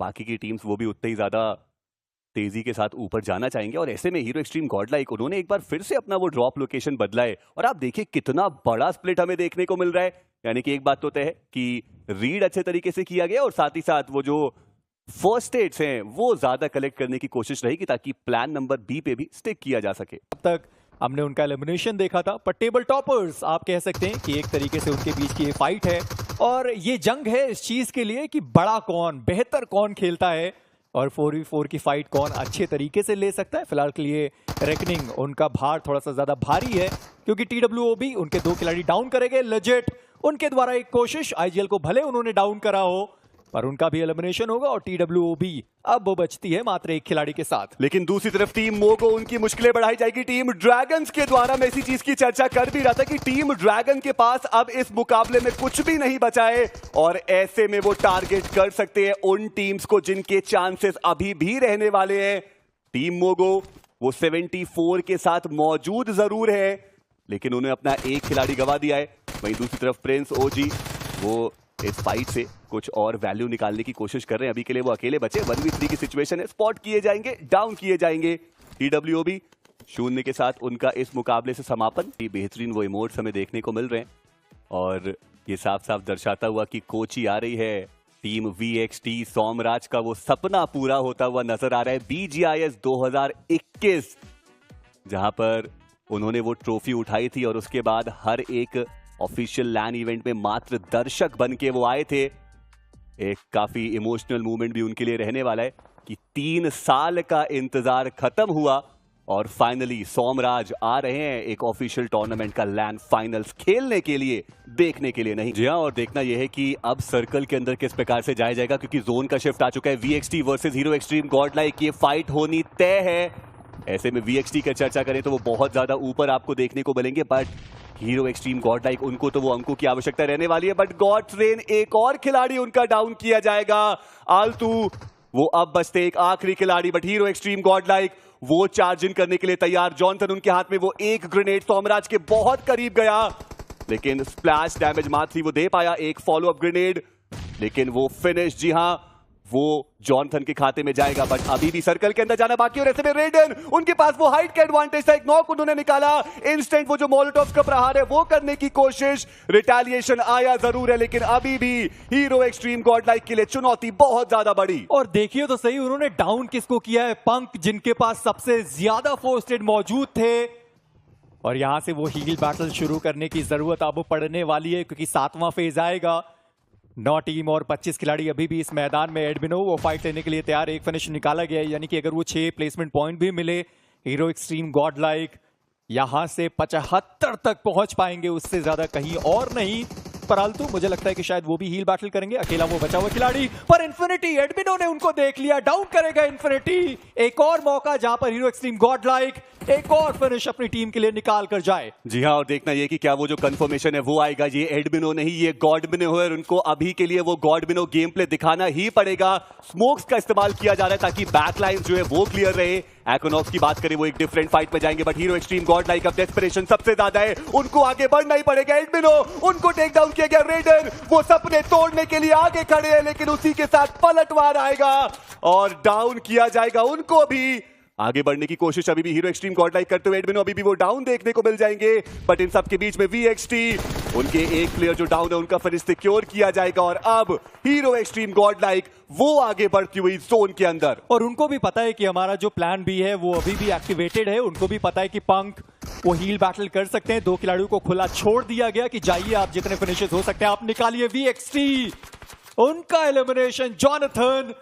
बाकी की टीम्स वो भी उतने ही ज्यादा तेजी के साथ ऊपर जाना चाहेंगे। और ऐसे में हीरो एक्सट्रीम गॉडलाइक उन्होंने एक बार फिर से अपना वो ड्रॉप लोकेशन बदला है और आप देखिए कितना बड़ा स्प्लिट हमें देखने को मिल रहा है। यानी कि एक बात तो तय है कि रीड अच्छे तरीके से किया गया और साथ ही साथ वो जो फर्स्ट स्टेट्स हैं वो ज्यादा कलेक्ट करने की कोशिश रहेगी ताकि प्लान नंबर बी पे भी स्टिक किया जा सके। अब तक हमने उनका एलिमिनेशन देखा था, पर टेबल टॉपर्स आप कह सकते हैं कि एक तरीके से उनके बीच की ये फाइट है और ये जंग है इस चीज के लिए कि बड़ा कौन, बेहतर कौन खेलता है और 4v4 की फाइट कौन अच्छे तरीके से ले सकता है। फिलहाल के लिए रेकनिंग उनका भार थोड़ा सा ज्यादा भारी है क्योंकि TWOB उनके 2 खिलाड़ी डाउन करेंगे। लेजिट उनके द्वारा एक कोशिश, IGL को भले उन्होंने डाउन करा हो पर उनका भी एलिमिनेशन होगा और TWOB अब वो बचती है मात्र एक खिलाड़ी के साथ। लेकिन दूसरी तरफ टीम मोगो उनकी मुश्किलें बढ़ाई जाएगी टीम ड्रैगन्स के द्वारा। मैं इसी चीज की चर्चा कर भी रहा था कि टीम ड्रैगन के पास अब इस मुकाबले में कुछ भी नहीं बचा है और ऐसे में वो टारगेट कर सकते हैं उन टीम्स को जिनके चांसेस अभी भी रहने वाले हैं। टीम मोगो वो 74 के साथ मौजूद जरूर है लेकिन उन्हें अपना एक खिलाड़ी गवा दिया है। वहीं दूसरी तरफ प्रिंस ओजी वो इस फाइट से कुछ और वैल्यू निकालने की कोशिश कर रहे हैं। अभी के लिए वो अकेले बचे, 1v3 की सिचुएशन है, स्पॉट किए जाएंगे, डाउन किए जाएंगे। TWOB 0 के साथ उनका इस मुकाबले से समापन। बेहतरीन वो इमोट्स हमें देखने को मिल रहे हैं और ये साफ साफ दर्शाता हुआ कि कोची आ रही है। टीम VXT सोमराज का वो सपना पूरा होता हुआ नजर आ रहा है। BGIS 2021 जहां पर उन्होंने वो ट्रॉफी उठाई थी और उसके बाद हर एक ऑफिशियल लैन इवेंट में मात्र दर्शक बन के वो आए थे। एक काफी इमोशनल मूवमेंट भी उनके लिए रहने वाला है कि 3 साल का इंतजार खत्म हुआ और फाइनली सोमराज आ रहे हैं एक ऑफिशियल टूर्नामेंट का लैन फाइनल्स खेलने के लिए, देखने के लिए नहीं। जी हाँ, और देखना यह है कि अब सर्कल के अंदर किस प्रकार से जाया जाएगा क्योंकि जोन का शिफ्ट आ चुका है। VXT versus hero extreme Godlike ये फाइट होनी तय है। ऐसे में VXT की चर्चा करें तो वो बहुत ज्यादा ऊपर आपको देखने को मिलेंगे बट हीरो एक्सट्रीम गॉडलाइक उनको तो वो अंकों की आवश्यकता रहने वाली है। बट गॉड ट्रेन एक और खिलाड़ी उनका डाउन किया जाएगा। आलतू वो अब बचते एक आखिरी खिलाड़ी बट हीरो एक्सट्रीम गॉडलाइक वो चार्ज इन करने के लिए तैयार। जॉनथन उनके हाथ में वो एक ग्रेनेड सोमराज के बहुत करीब गया लेकिन स्प्लैश डैमेज मात्र ही वो दे पाया, एक फॉलो अप ग्रेनेड लेकिन वो फिनिश जी हां वो जॉनथन के खाते में जाएगा। बट अभी भी सर्कल के अंदर जाना बाकी और ऐसे में रेडन उनके पास वो हाइट का एडवांटेज था, एक नॉक उन्होंने निकाला। इंस्टेंट वो जो मोलोटोव्स का प्रहार है वो करने की कोशिश, रिटेलिएशन आया जरूर है लेकिन अभी भी हीरो एक्सट्रीम गॉडलाइक के लिए चुनौती बहुत ज्यादा बड़ी। और देखिए तो सही उन्होंने डाउन किसको किया है, पंक जिनके पास सबसे ज्यादा फोर्स एड मौजूद थे और यहां से वो हील बैटल शुरू करने की जरूरत अब पड़ने वाली है क्योंकि 7वां फेज आएगा। 9 टीम और 25 खिलाड़ी अभी भी इस मैदान में। एडमिनो वो फाइट लेने के लिए तैयार, एक फिनिश निकाला गया है यानी कि अगर वो 6 प्लेसमेंट पॉइंट भी मिले हीरो एक्सट्रीम गॉडलाइक यहां से 75 तक पहुंच पाएंगे, उससे ज्यादा कहीं और नहीं। परंतु मुझे लगता है कि शायद वो भी हील बैटल करेंगे, अकेला वो बचा हुआ खिलाड़ी। पर इन्फिनिटी एडमिनो ने उनको देख लिया, डाउन करेगा इन्फिनिटी। एक और मौका जहां पर हीरो एक्सट्रीम गॉडलाइक एक और फिनिश अपनी टीम के लिए निकाल कर जाए। जी हाँ, और देखना ये कि क्या वो जो कंफर्मेशन है वो आएगा। ये एडमिनो नहीं, ये गॉडमिनो है और उनको अभी के लिए वो गॉडमिनो गेम प्ले दिखाना ही पड़ेगा। स्मोक्स का इस्तेमाल किया जा रहा है ताकि बैकलाइन जो है वो क्लियर रहे। एक्विनॉक्स की बात करें वो एक डिफरेंट फाइट में जाएंगे बट हीरो एक्सट्रीम गॉडलाइक अब डेस्परेशन सबसे ज्यादा है, उनको आगे बढ़ना ही पड़ेगा। एडमिनो उनको टेक डाउन किया गया, रेडन वो सपने तोड़ने के लिए आगे खड़े हैं लेकिन उसी के साथ पलटवार आएगा और डाउन किया जाएगा उनको भी। आगे बढ़ने की कोशिश अभी भी हीरो एक्सट्रीम गॉडलाइक करते हुए एडमिनो अभी भी वो डाउन देखने को मिल जाएंगे बट इन सब के बीच में VXT उनके एक प्लेयर जो डाउन है उनका फिनिश सिक्योर किया जाएगा और अब हीरो एक्सट्रीम गॉडलाइक वो आगे बढ़ती हुई जोन के अंदर। और उनको भी पता है कि हमारा जो प्लान भी है वो अभी भी एक्टिवेटेड है। उनको भी पता है कि पंक वो हील बैटल कर सकते हैं। 2 खिलाड़ियों को खुला छोड़ दिया गया कि जाइए आप जितने फिनिशेस हो सकते हैं आप निकालिए। VXT उनका एलिमिनेशन, जॉनथन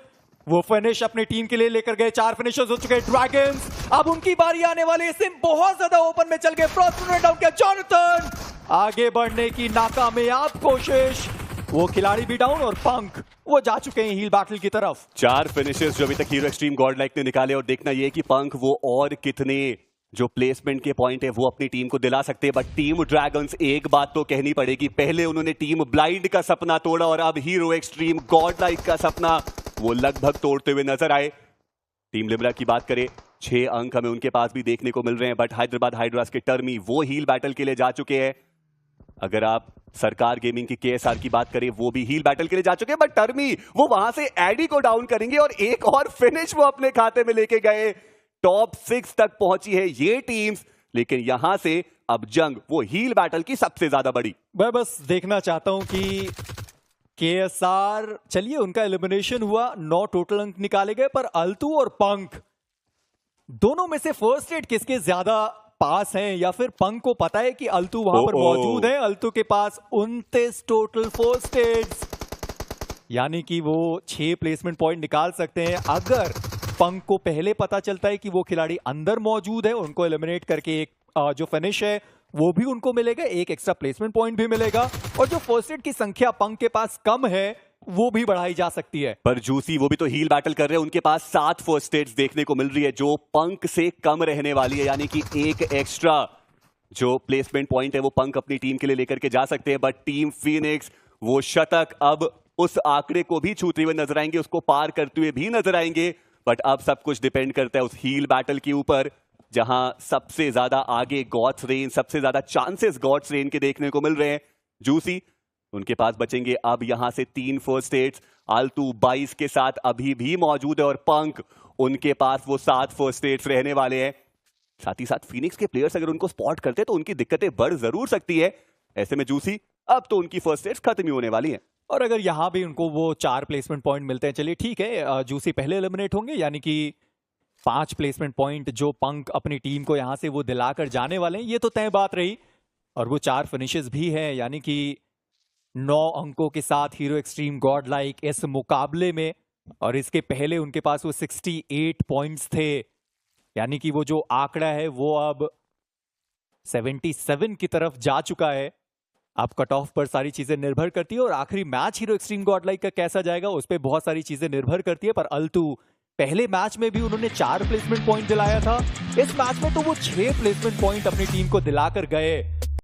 वो फिनिश अपनी टीम के लिए लेकर गए। 4 फिनिशर्स हो चुके हैं ड्रैगन्स, अब उनकी बारी आने वाली है। सिम बहुत ज्यादा ओपन में चल गए, फ्रॉस्ट ने डाउन किया। जॉनथन आगे बढ़ने की नाकामयाब कोशिश, वो खिलाड़ी भी डाउन और पंक वो जा चुके हैं हील बैटल की तरफ। 4 फिनिशेस जो अभी तक हीरो एक्सट्रीम गॉडलाइक ने निकाले और देखना यह कि पंक वो और कितने जो प्लेसमेंट के पॉइंट है वो अपनी टीम को दिला सकते हैं। बट टीम ड्रैगन्स एक बात तो कहनी पड़ेगी, पहले उन्होंने टीम ब्लाइंड का सपना तोड़ा और अब हीरो एक्सट्रीम गॉडलाइक का सपना वो लगभग तोड़ते हुए नजर आए। टीम लिब्रा की बात करें 6 अंक हमें उनके पास भी देखने को मिल रहे हैं बट हैदराबाद हाइड्रास के टर्मी वो हील बैटल के लिए जा चुके हैं। अगर आप सरकार गेमिंग की केएसआर की बात करें, वो भी हील बैटल के लिए जा चुके हैं, बट टर्मी वो वहां से एडी को डाउन करेंगे और एक और फिनिश वो अपने खाते में लेके गए। टॉप 6 तक पहुंची है ये टीम्स, लेकिन यहां से अब जंग वो हील बैटल की सबसे ज्यादा बड़ी। मैं बस देखना चाहता हूं कि केएसआर, चलिए उनका एलिमिनेशन हुआ, 9 टोटल अंक निकाले गए, पर अल्तू और पंक दोनों में से फर्स्ट एड किसके ज्यादा पास हैं, या फिर पंक को पता है कि अल्तू वहां पर मौजूद है। अल्तू के पास 29 टोटल फर्स्ट एड्स, यानी कि वो 6 प्लेसमेंट पॉइंट निकाल सकते हैं। अगर पंक को पहले पता चलता है कि वो खिलाड़ी अंदर मौजूद है, उनको एलिमिनेट करके एक जो फिनिश है वो भी उनको मिलेगा, एक एक्स्ट्रा प्लेसमेंट पॉइंट भी मिलेगा, और जो फर्स्ट एड की संख्या पंक के पास कम है वो भी बढ़ाई जा सकती है। पर जूसी वो भी तो हील बैटल कर रहे हैं, उनके पास 7 फर्स्ट एड्स देखने को मिल रही है जो पंक से कम रहने वाली है, यानी कि एक एक्स्ट्रा जो प्लेसमेंट पॉइंट है वो पंक अपनी टीम के लिए लेकर के जा सकते हैं। बट टीम फीनिक्स वो शतक अब उस आंकड़े को भी छूते हुए नजर आएंगे, उसको पार करते हुए भी नजर आएंगे। बट अब सब कुछ डिपेंड करता है उस हील बैटल के ऊपर, जहां सबसे ज्यादा आगे गॉड्स रेन, सबसे ज्यादा चांसेस गॉड्स रेन के देखने को मिल रहे हैं। जूसी उनके पास बचेंगे अब यहां से 3 फर्स्ट एड्स, आल्तू 22 के साथ अभी भी मौजूद है, और पंक उनके पास वो 7 फर्स्ट एड्स रहने वाले हैं। साथ ही साथ फीनिक्स के प्लेयर्स अगर उनको स्पॉट करते हैं तो उनकी दिक्कतें बढ़ जरूर सकती है। ऐसे में जूसी अब तो उनकी फर्स्ट एड्स खत्म ही होने वाली हैं। और अगर यहां भी उनको वो 4 प्लेसमेंट पॉइंट मिलते हैं, चलिए ठीक है, जूसी पहले एलिमिनेट होंगे, यानी कि 5 प्लेसमेंट पॉइंट जो पंक अपनी टीम को यहां से वो दिलाकर जाने वाले हैं, ये तो तय बात रही। और वो 4 फिनिशेस भी हैं, यानी कि 9 अंकों के साथ हीरो एक्सट्रीम गॉड लाइक इस मुकाबले में, और इसके पहले उनके पास वो 68 पॉइंट्स थे, यानी कि वो जो आंकड़ा है वो अब 77 की तरफ जा चुका है। अब कट ऑफ पर सारी चीजें निर्भर करती है, और आखिरी match hero extreme God like का कैसा जाएगा उस पर बहुत सारी चीजें निर्भर करती है। पर अल्तू पहले मैच में भी उन्होंने 4 प्लेसमेंट पॉइंट दिलाया था, इस मैच में तो वो 6 प्लेसमेंट पॉइंट अपनी टीम को दिलाकर गए।